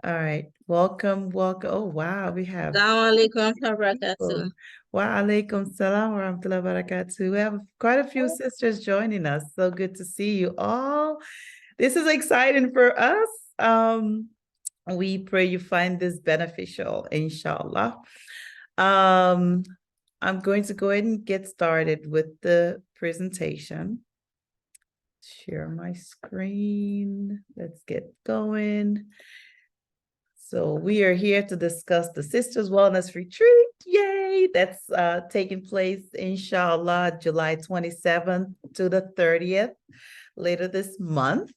All right. Welcome, welcome. Oh, wow. We have Assalamualaikum wabarakatuh. people. Wa alaikum salam wa rahmatullahi wa barakatuh. We have quite a few sisters joining us. So good to see you all. This is exciting for us. We pray you find this beneficial, inshallah. Um, I'm going to go ahead and get started with the presentation. Share my screen. Let's get going. So we are here to discuss the Sisters Wellness Retreat. Yay! That's taking place, inshallah, July 27th to the 30th, later this month.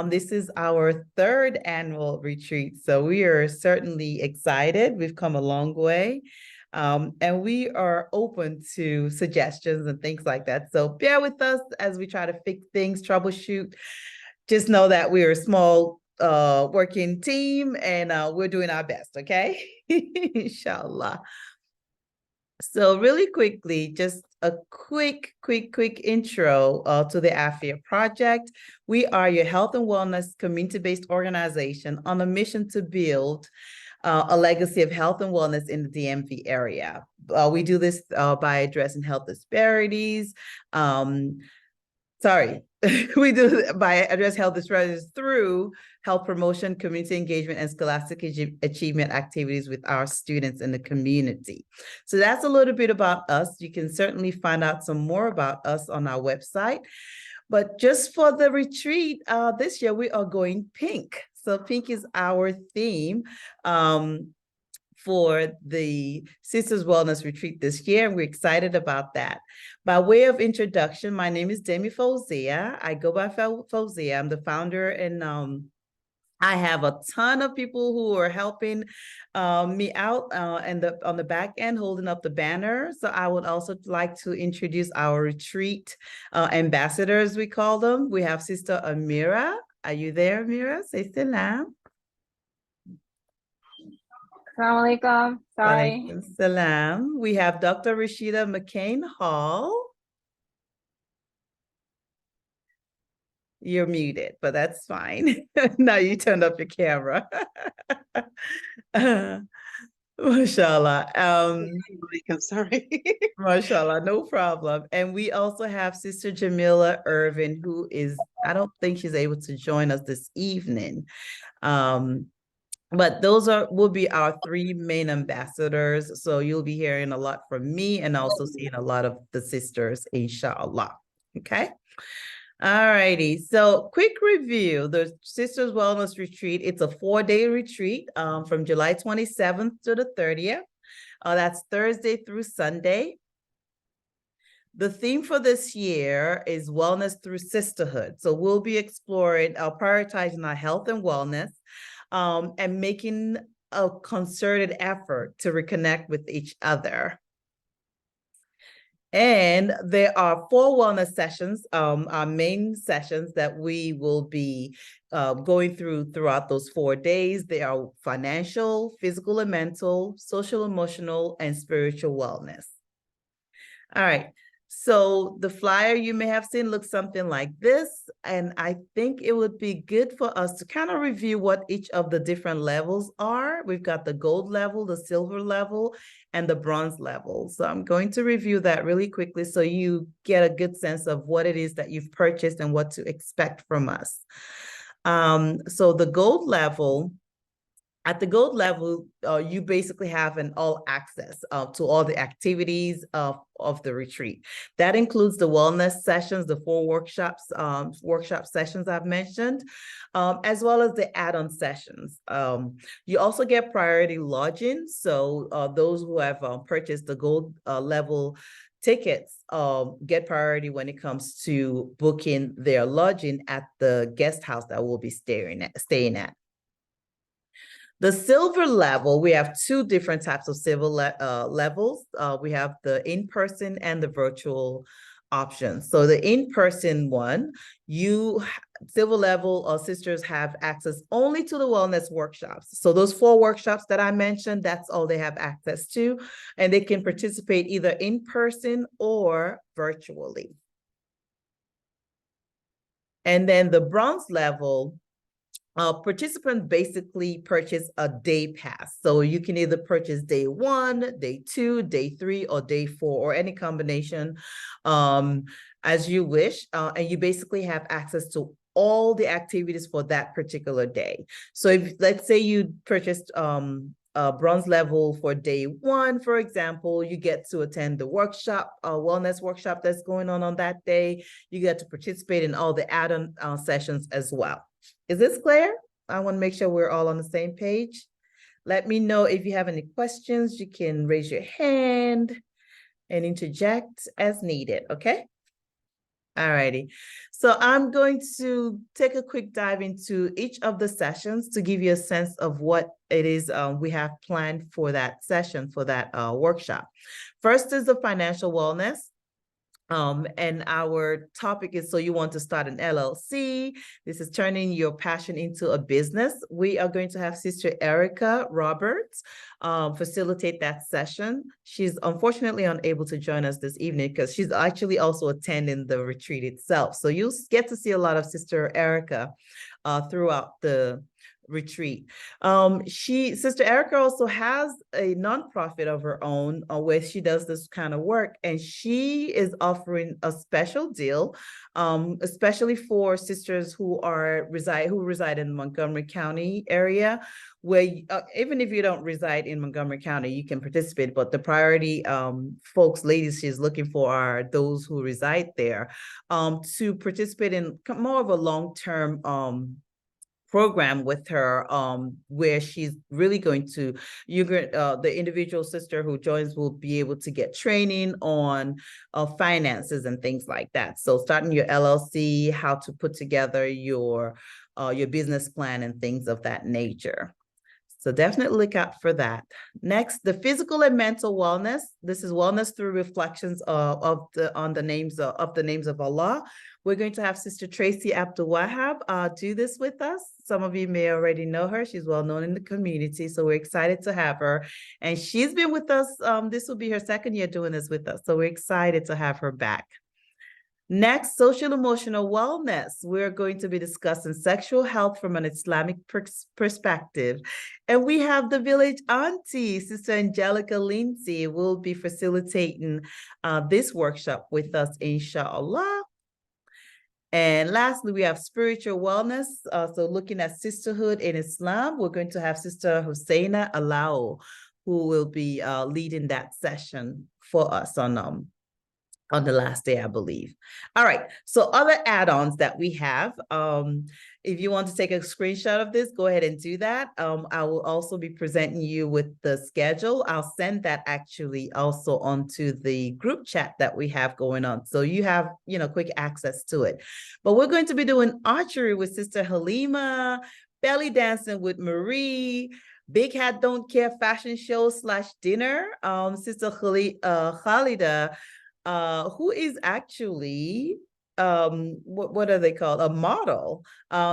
This is our third annual retreat, so we are certainly excited. We've come a long way. And we are open to suggestions and things like that. So bear with us as we try to fix things, troubleshoot. Just know that we are a small working team and we're doing our best, okay? Inshallah. So really quickly, just a quick intro to the AFIA project. We are your health and wellness community-based organization on a mission to build a legacy of health and wellness in the DMV area. We do this by addressing health disparities. We do by address health disparities through health promotion, community engagement, and scholastic achievement activities with our students in the community. So that's a little bit about us. You can certainly find out some more about us on our website. But just for the retreat, this year we are going pink. So pink is our theme for the Sisters Wellness Retreat this year, and we're excited about that. By way of introduction, my name is Demi Fauzia. I go by Fauzia. I'm the founder, and I have a ton of people who are helping me out and on the back end, holding up the banner. So I would also like to introduce our retreat ambassadors, we call them. We have Sister Amira. Are you there, Amira? Say salam. Assalamualaikum. Sorry. Walaikum salam. We have Dr. Rashida McCain Hall. You're muted, but that's fine. Now you turned up your camera. Mashallah. I'm sorry. Mashallah, no problem. And we also have Sister Jamila Irvin, who is, I don't think she's able to join us this evening. But those will be our three main ambassadors. So you'll be hearing a lot from me and also seeing a lot of the sisters, inshallah. Okay. All righty. So quick review, the Sisters Wellness Retreat. It's a 4-day retreat from July 27th to the 30th. That's Thursday through Sunday. The theme for this year is wellness through sisterhood. So we'll be exploring, prioritizing our health and wellness and making a concerted effort to reconnect with each other. And there are 4 wellness sessions, our main sessions that we will be going throughout those 4 days. They are financial, physical and mental, social, emotional, and spiritual wellness. All right. So the flyer you may have seen looks something like this, and I think it would be good for us to kind of review what each of the different levels are. We've got the gold level, the silver level, and the bronze level. So I'm going to review that really quickly so you get a good sense of what it is that you've purchased and what to expect from us. So the gold level, at the gold level, you basically have an all access to all the activities of the retreat. That includes the wellness sessions, the 4 workshop sessions I've mentioned, as well as the add-on sessions. You also get priority lodging. So those who have purchased the gold level tickets get priority when it comes to booking their lodging at the guest house that we'll be staying at. The silver level, we have 2 different types of silver levels. We have the in-person and the virtual options. So the in-person one, silver level sisters have access only to the wellness workshops. So those 4 workshops that I mentioned, that's all they have access to, and they can participate either in person or virtually. And then the bronze level, Participants basically purchase a day pass. So you can either purchase day 1, day 2, day 3, or day 4, or any combination as you wish. And you basically have access to all the activities for that particular day. So if, let's say you purchased a bronze level for day 1, for example, you get to attend the workshop, wellness workshop that's going on that day. You get to participate in all the add-on sessions as well. Is this clear? I want to make sure we're all on the same page. Let me know if you have any questions. You can raise your hand and interject as needed, okay? All righty. So I'm going to take a quick dive into each of the sessions to give you a sense of what it is we have planned for that session, for that workshop. First is the financial wellness. And our topic is, so you want to start an LLC. This is turning your passion into a business. We are going to have Sister Erica Roberts facilitate that session. She's unfortunately unable to join us this evening because she's actually also attending the retreat itself. So you'll get to see a lot of Sister Erica throughout the retreat. Sister Erica also has a nonprofit of her own where she does this kind of work, and she is offering a special deal, especially for sisters who reside in the Montgomery County area, where even if you don't reside in Montgomery County, you can participate. But the priority ladies she's looking for are those who reside there to participate in more of a long-term program with her, where she's really going to, the individual sister who joins will be able to get training on finances and things like that. So starting your LLC, how to put together your business plan and things of that nature. So definitely look out for that. Next, the physical and mental wellness. This is wellness through reflections on the names of Allah. We're going to have Sister Tracy Abdul Wahab do this with us. Some of you may already know her. She's well known in the community, so we're excited to have her. And she's been with us. This will be her 2nd year doing this with us, so we're excited to have her back. Next, social emotional wellness. We're going to be discussing sexual health from an Islamic perspective. And we have the village auntie, Sister Angelica Lindsay, will be facilitating this workshop with us, inshallah. And lastly, we have spiritual wellness. So looking at sisterhood in Islam, we're going to have Sister Husseina Alao, who will be leading that session for us on the last day, I believe. All right, so other add-ons that we have, if you want to take a screenshot of this, go ahead and do that. I will also be presenting you with the schedule. I'll send that actually also onto the group chat that we have going on. So you have, quick access to it. But we're going to be doing archery with Sister Halima, belly dancing with Marie, Big Hat Don't Care fashion show / dinner. Sister Khalida, who is actually, what are they called? A model.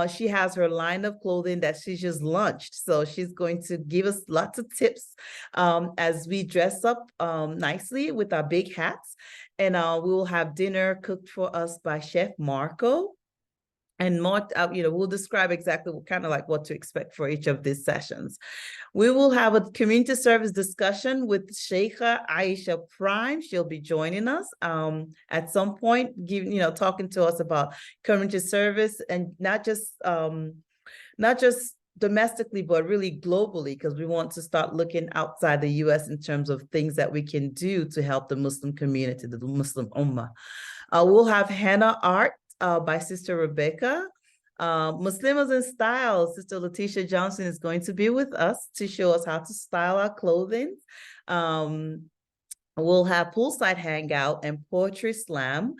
She has her line of clothing that she just launched. So she's going to give us lots of tips as we dress up nicely with our big hats. And we will have dinner cooked for us by Chef Marco. And more, we'll describe exactly what to expect for each of these sessions. We will have a community service discussion with Sheikha Aisha Prime. She'll be joining us at some point, talking to us about community service, and not just domestically, but really globally, because we want to start looking outside the U.S. in terms of things that we can do to help the Muslim community, the Muslim Ummah. We'll have henna art by Sister Rebecca. Muslimas in Style, Sister Letitia Johnson is going to be with us to show us how to style our clothing. We'll have poolside hangout and poetry slam.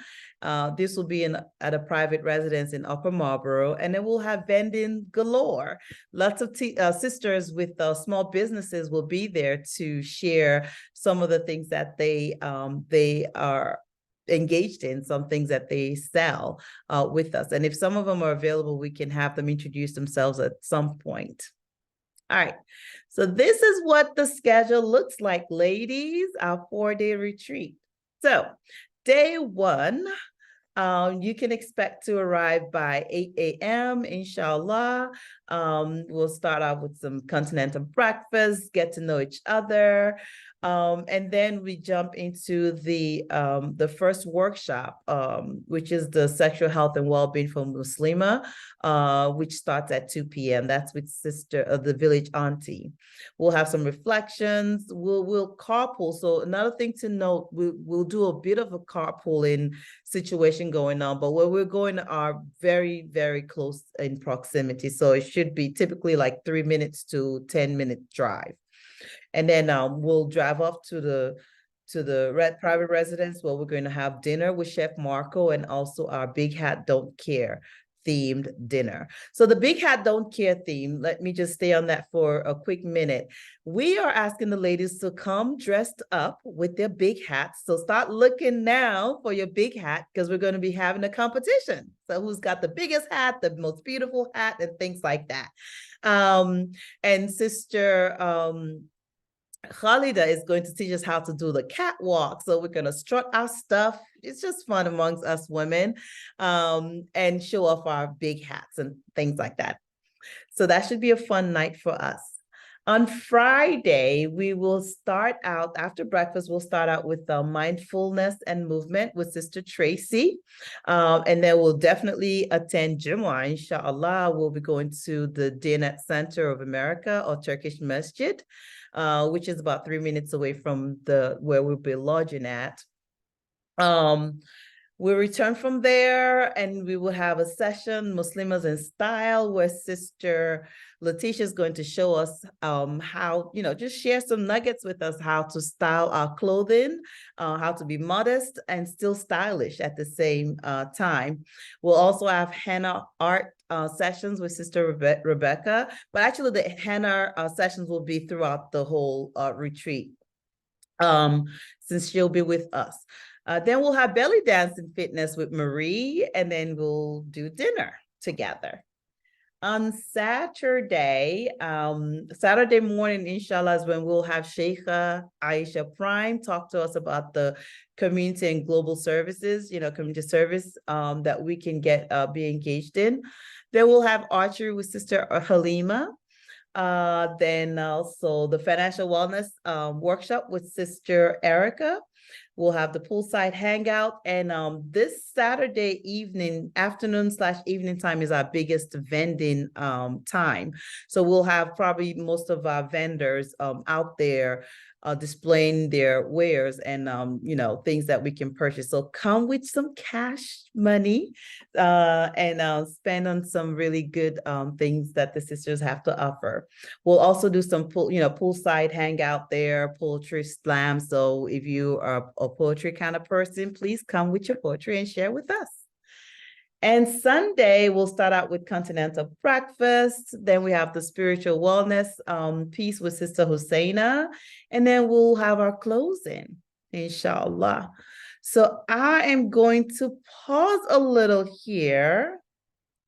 This will be at a private residence in Upper Marlboro, and then we'll have vending galore. Lots of sisters with small businesses will be there to share some of the things that they are engaged in, some things that they sell with us. And if some of them are available, we can have them introduce themselves at some point. All right, so this is what the schedule looks like, ladies, our 4-day retreat. So day 1, You can expect to arrive by 8 a.m., inshallah. We'll start off with some continental breakfast, get to know each other. And then we jump into the first workshop, which is the sexual health and well-being for Muslima, which starts at 2 p.m. That's with Sister of the Village Auntie. We'll have some reflections. We'll carpool. So another thing to note, we'll do a bit of a carpooling situation going on, but where we're going are very, very close in proximity. So it should be typically like 3 minutes to 10-minute drive. And then we'll drive off to the private residence where we're going to have dinner with Chef Marco and also our Big Hat Don't Care themed dinner. So the Big Hat Don't Care theme, let me just stay on that for a quick minute. We are asking the ladies to come dressed up with their big hats. So start looking now for your big hat because we're going to be having a competition. So who's got the biggest hat, the most beautiful hat, and things like that. And Sister Khalida is going to teach us how to do the catwalk. So we're going to strut our stuff. It's just fun amongst us women, and show off our big hats and things like that. So that should be a fun night for us. On Friday, we will start out, after breakfast, we'll start out with mindfulness and movement with Sister Tracy. And then we'll definitely attend Jumu'ah, inshallah. We'll be going to the Diyanet Center of America or Turkish Masjid, which is about 3 minutes away from where we'll be lodging at. We'll return from there and we will have a session, Muslimas in Style, where Sister Letitia is going to show us how, just share some nuggets with us, how to style our clothing, how to be modest and still stylish at the same time. We'll also have henna art sessions with Sister Rebecca, but actually the henna sessions will be throughout the whole retreat, since she'll be with us. Then we'll have belly dance and fitness with Marie, and then we'll do dinner together. On Saturday morning, inshallah, is when we'll have Sheikha Aisha Prime talk to us about the community and global services, community service that we can be engaged in. Then we'll have archery with Sister Halima. Then also the financial wellness workshop with Sister Erica. We'll have the poolside hangout, and this Saturday afternoon/evening time is our biggest vending time. So we'll have probably most of our vendors out there displaying their wares and things that we can purchase. So come with some cash money and spend on some really good things that the sisters have to offer. We'll also do some poolside hangout there, poetry slam. So if you are a poetry kind of person, please come with your poetry and share with us. And Sunday, we'll start out with continental breakfast. Then we have the spiritual wellness piece with Sister Husseina. And then we'll have our closing, inshallah. So I am going to pause a little here.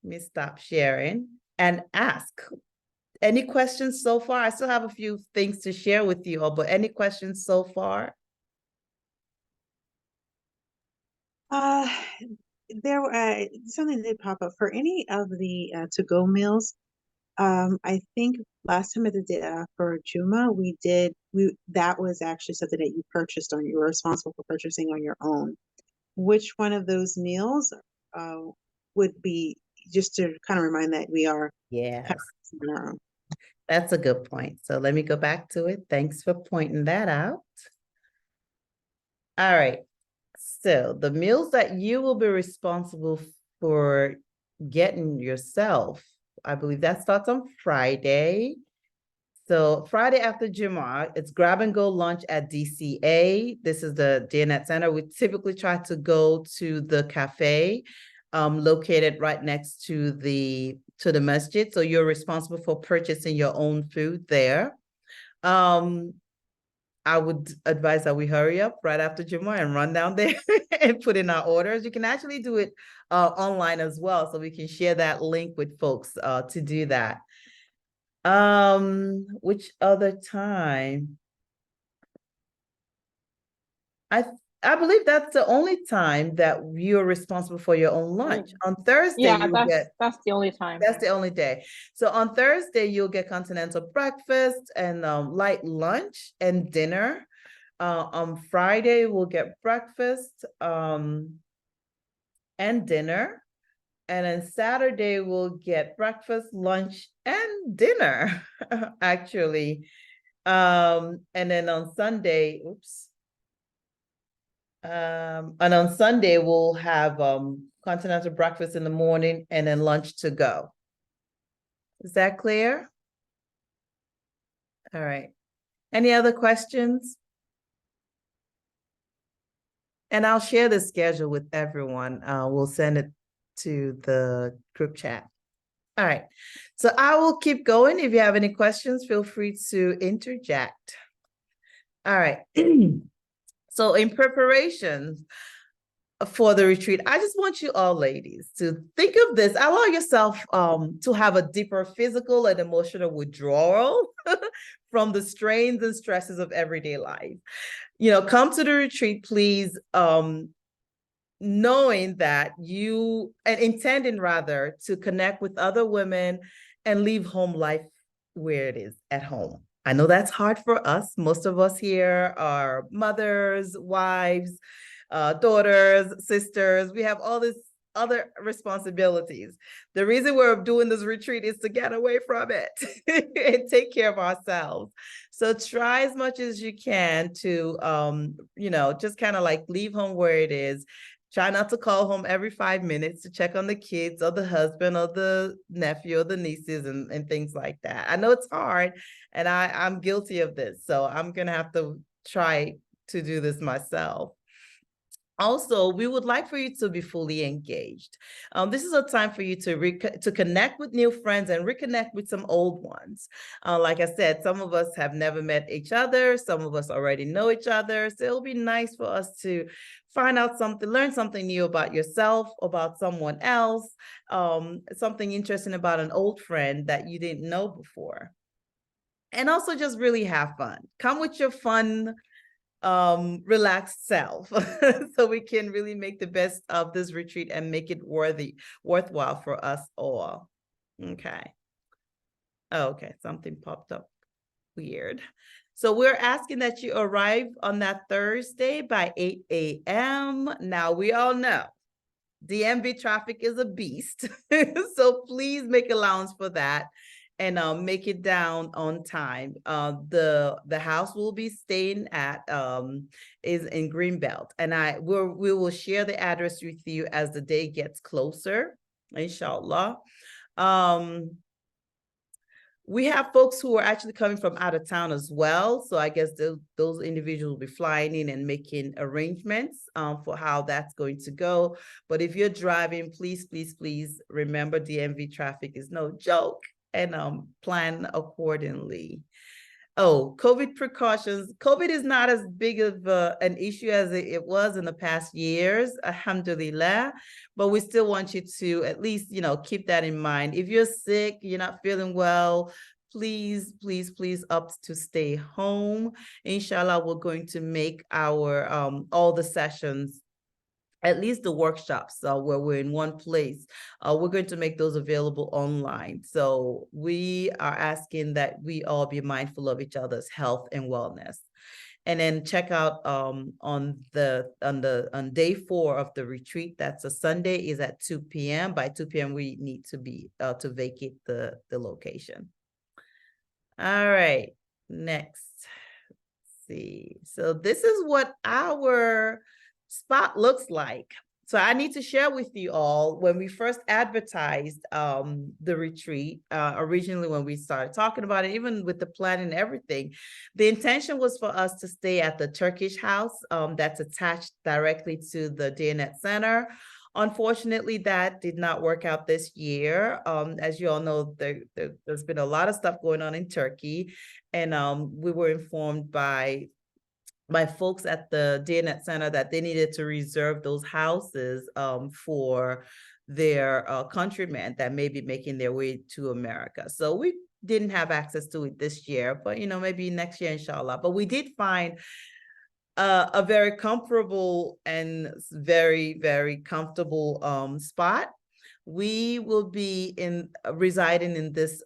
Let me stop sharing and ask. Any questions so far? I still have a few things to share with you all, but any questions so far? Something did pop up for any of the to-go meals. I think last time I did for Juma, that was actually something that you were responsible for purchasing on your own. Which one of those meals would be, just to kind of remind that we are Yes, on our own. that's a good point. So let me go back to it. Thanks for pointing that out. All right. So the meals that you will be responsible for getting yourself, I believe that starts on Friday. So Friday after Jumu'ah, it's grab and go lunch at DCA. This is the Diyanet Center. We typically try to go to the cafe located right next to the masjid. So you're responsible for purchasing your own food there. I would advise that we hurry up right after Jumu'ah and run down there and put in our orders. You can actually do it online as well, so we can share that link with folks to do that. Which other time? I believe that's the only time that you're responsible for your own lunch. On Thursday, Yeah, you'll get that's the only time. that's the only day. So on Thursday, you'll get continental breakfast and light lunch and dinner. On Friday, we'll get breakfast and dinner. And then Saturday, we'll get breakfast, lunch, and dinner, actually. And then on Sunday, and on Sunday, we'll have continental breakfast in the morning and then lunch to go. Is that clear? All right. Any other questions? And I'll share the schedule with everyone. We'll send it to the group chat. All right. So I will keep going. If you have any questions, feel free to interject. All right. So in preparation for the retreat, I just want you all ladies to think of this. Allow yourself to have a deeper physical and emotional withdrawal from the strains and stresses of everyday life. You know, come to the retreat, please, knowing that you, and intending rather, to connect with other women and leave home life where it is at home. I know that's hard for us. Most of us here are mothers, wives, daughters, sisters. We have all this other responsibilities. The reason we're doing this retreat is to get away from it and take care of ourselves. So try as much as you can to, you know, just kind of like leave home where it is. Try not to call home every 5 minutes to check on the kids or the husband or the nephew or the nieces and things like that. I know it's hard, and I'm guilty of this. So I'm going to have to try to do this myself. Also, we would like for you to be fully engaged. This is a time for you to connect with new friends and reconnect with some old ones. Like I said, some of us have never met each other. Some of us already know each other. So it'll be nice for us to find out something, learn something new about yourself, about someone else, something interesting about an old friend that you didn't know before. And also just really have fun. Come with your fun, relaxed self so we can really make the best of this retreat and make it worthwhile for us all. Okay. Okay, something popped up weird. So we're asking that you arrive on that Thursday by 8 a.m. Now we all know DMV traffic is a beast. So please make allowance for that and make it down on time. The house we'll be staying at is in Greenbelt, and we will share the address with you as the day gets closer, inshallah. We have folks who are actually coming from out of town as well. So I guess those individuals will be flying in and making arrangements for how that's going to go. But if you're driving, please, please, please remember DMV traffic is no joke, and plan accordingly. Oh, COVID precautions. COVID is not as big of an issue as it was in the past years, alhamdulillah, but we still want you to at least, you know, keep that in mind. If you're sick, you're not feeling well, please, please, please opt to stay home. Inshallah, we're going to make our all the sessions, at least the workshops where we're in one place, we're going to make those available online. So we are asking that we all be mindful of each other's health and wellness. And then check out on day 4 of the retreat, that's a Sunday, is at 2 p.m. By 2 p.m. we need to be to vacate the location. All right, next. Let's see. So this is what our spot looks like. So I need to share with you all, when we first advertised the retreat, originally when we started talking about it, even with the plan and everything, the intention was for us to stay at the Turkish house that's attached directly to the DNet Center. Unfortunately, that did not work out this year. As you all know, there's been a lot of stuff going on in Turkey, and we were informed by folks at the DNet Center that they needed to reserve those houses for their countrymen that may be making their way to America. So we didn't have access to it this year, but you know, maybe next year, inshallah. But we did find a very comfortable and very, very comfortable spot. We will be residing in this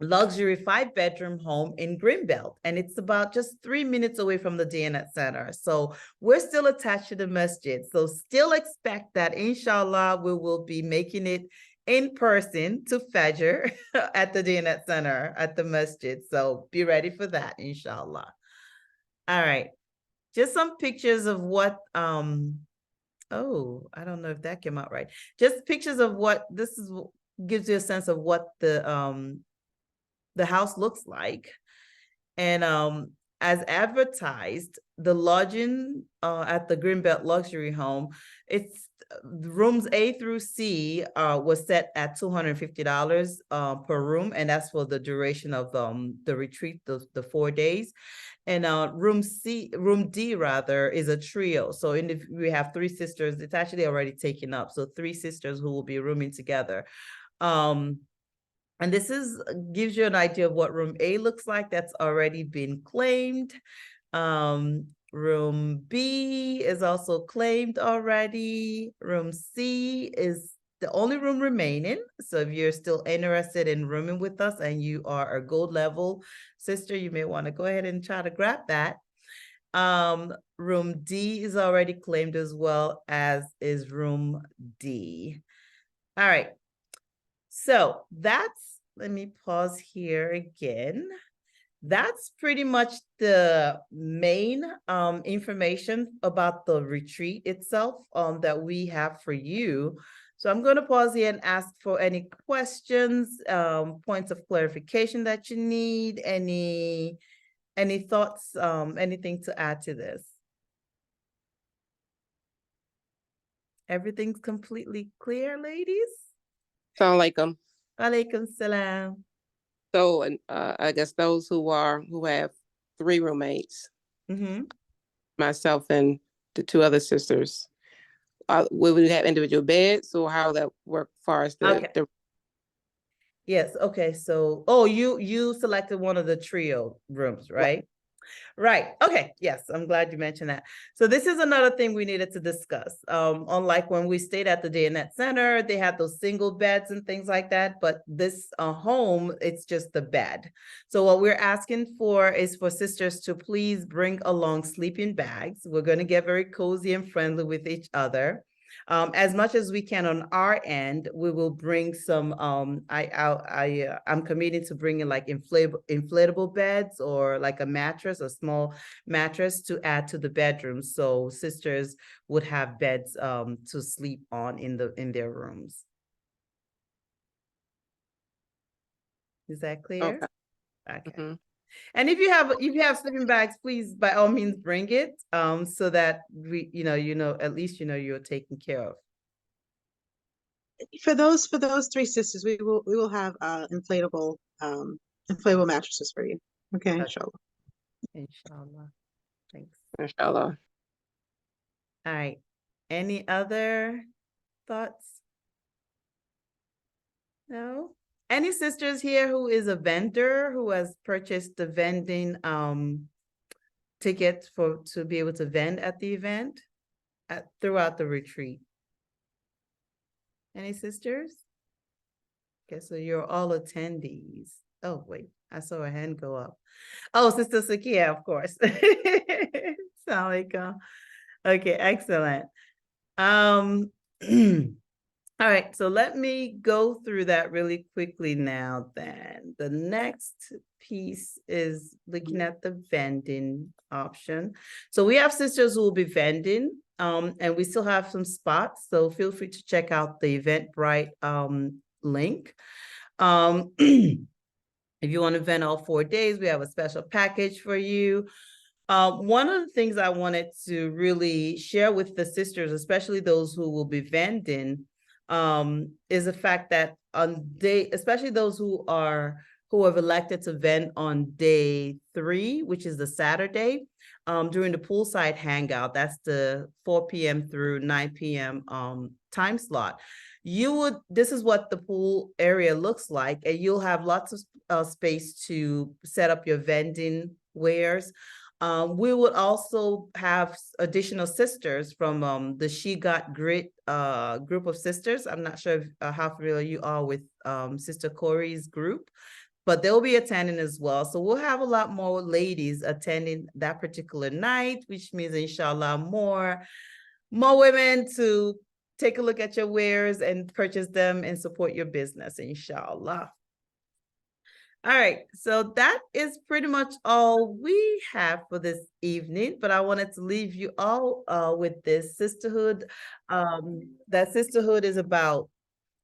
luxury 5-bedroom home in Greenbelt, and it's about just 3 minutes away from the Diyanet Center. So we're still attached to the masjid. So still expect that, inshallah, we will be making it in person to Fajr at the Diyanet Center at the masjid. So be ready for that, inshallah. All right. Just some pictures of what oh, I don't know if that came out right. Just pictures of what this is, gives you a sense of what the house looks like. And as advertised, the lodging at the Greenbelt Luxury Home, it's rooms A through C was set at $250 per room, and that's for the duration of the retreat, the 4 days. And room D rather, is a trio. So we have 3 sisters. It's actually already taken up. So 3 sisters who will be rooming together. And this gives you an idea of what room A looks like. That's already been claimed. Room B is also claimed already. Room C is the only room remaining. So if you're still interested in rooming with us and you are a gold level sister, you may want to go ahead and try to grab that. Room D is already claimed, as well as is room D. All right. So let me pause here again. That's pretty much the main information about the retreat itself that we have for you. So I'm going to pause here and ask for any questions, points of clarification that you need, any thoughts, anything to add to this. Everything's completely clear, ladies? Assalamu alaikum. Alaikum salam. So, I guess those who have 3 roommates, Mm-hmm. myself and the 2 other sisters, will we have individual beds, or how that work as far as the Yes. Okay. So, you selected one of the trio rooms, right? Right. Okay. Yes. I'm glad you mentioned that. So this is another thing we needed to discuss. Unlike when we stayed at the Diyanet Center, they had those single beds and things like that. But this home, it's just the bed. So what we're asking for is for sisters to please bring along sleeping bags. We're going to get very cozy and friendly with each other. As much as we can on our end, we will bring some, I'm committing to bringing like inflatable beds, or like a small mattress to add to the bedroom. So sisters would have beds to sleep on in their rooms. Is that clear? Okay. Mhm. And if you have sleeping bags, please by all means bring it, so that at least you're taken care of. For those 3 sisters, we will have inflatable mattresses for you. Okay, inshallah. Inshallah. Thanks. Inshallah. All right. Any other thoughts? No? Any sisters here who is a vendor who has purchased the vending tickets to be able to vend at the event throughout the retreat? Any sisters? Okay, so you're all attendees. Oh, wait, I saw a hand go up. Oh, Sister Sakia, of course. Assalamualaikum. Okay, excellent. All right, so let me go through that really quickly now then. The next piece is looking at the vending option. So we have sisters who will be vending, and we still have some spots, so feel free to check out the Eventbrite link. If you want to vend all 4 days, we have a special package for you. One of the things I wanted to really share with the sisters, especially those who will be vending, is the fact that especially those who have elected to vend on day 3, which is the Saturday, during the poolside hangout, that's the 4 p.m. through 9 p.m. Time slot. This is what the pool area looks like, and you'll have lots of space to set up your vending wares. We would also have additional sisters from the She Got Grit group of sisters. I'm not sure if, how familiar you are with Sister Corey's group, but they'll be attending as well. So we'll have a lot more ladies attending that particular night, which means inshallah more women to take a look at your wares and purchase them and support your business, inshallah. All right, so that is pretty much all we have for this evening, but I wanted to leave you all with this sisterhood. That sisterhood is about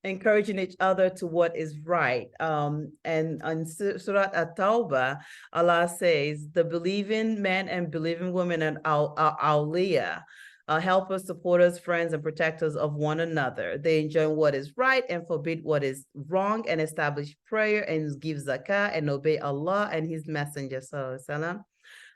encouraging each other to what is right. And on Surah At-Tawbah, Allah says, the believing men and believing women and awliya help us, support us, friends, and protectors of one another. They enjoin what is right and forbid what is wrong, and establish prayer and give zakah and obey Allah and His Messenger.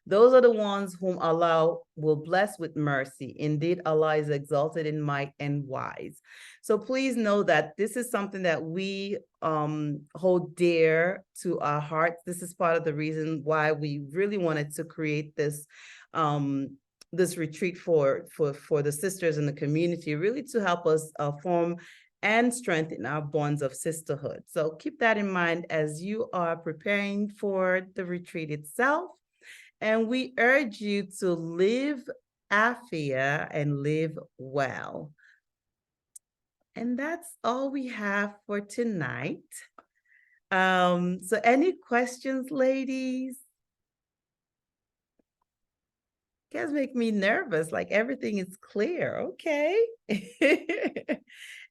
Those are the ones whom Allah will bless with mercy. Indeed, Allah is exalted in might and wise. So please know that this is something that we hold dear to our hearts. This is part of the reason why we really wanted to create this this retreat for the sisters in the community, really to help us form and strengthen our bonds of sisterhood. So keep that in mind as you are preparing for the retreat itself. And we urge you to live afia and live well. And that's all we have for tonight. So any questions, ladies? You guys make me nervous, like everything is clear. Okay.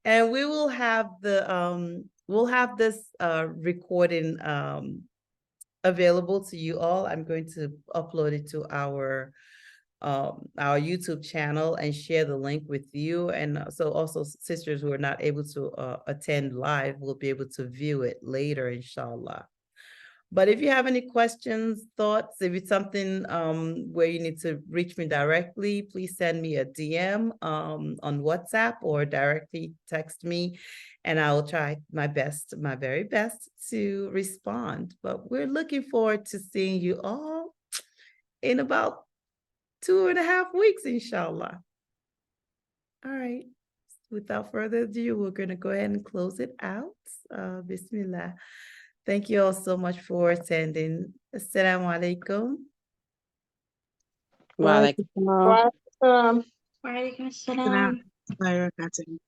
And we will have the we'll have this recording available to you all. I'm going to upload it to our YouTube channel and share the link with you. And so also sisters who are not able to attend live will be able to view it later, inshallah. But if you have any questions, thoughts, if it's something where you need to reach me directly, please send me a DM on WhatsApp or directly text me, and I will try my best, my very best to respond. But we're looking forward to seeing you all in about 2.5 weeks, inshallah. All right. Without further ado, we're going to go ahead and close it out. Bismillah. Thank you all so much for attending. Assalamu alaikum. Wa alaikum. Walaikum salam. Barakatuh.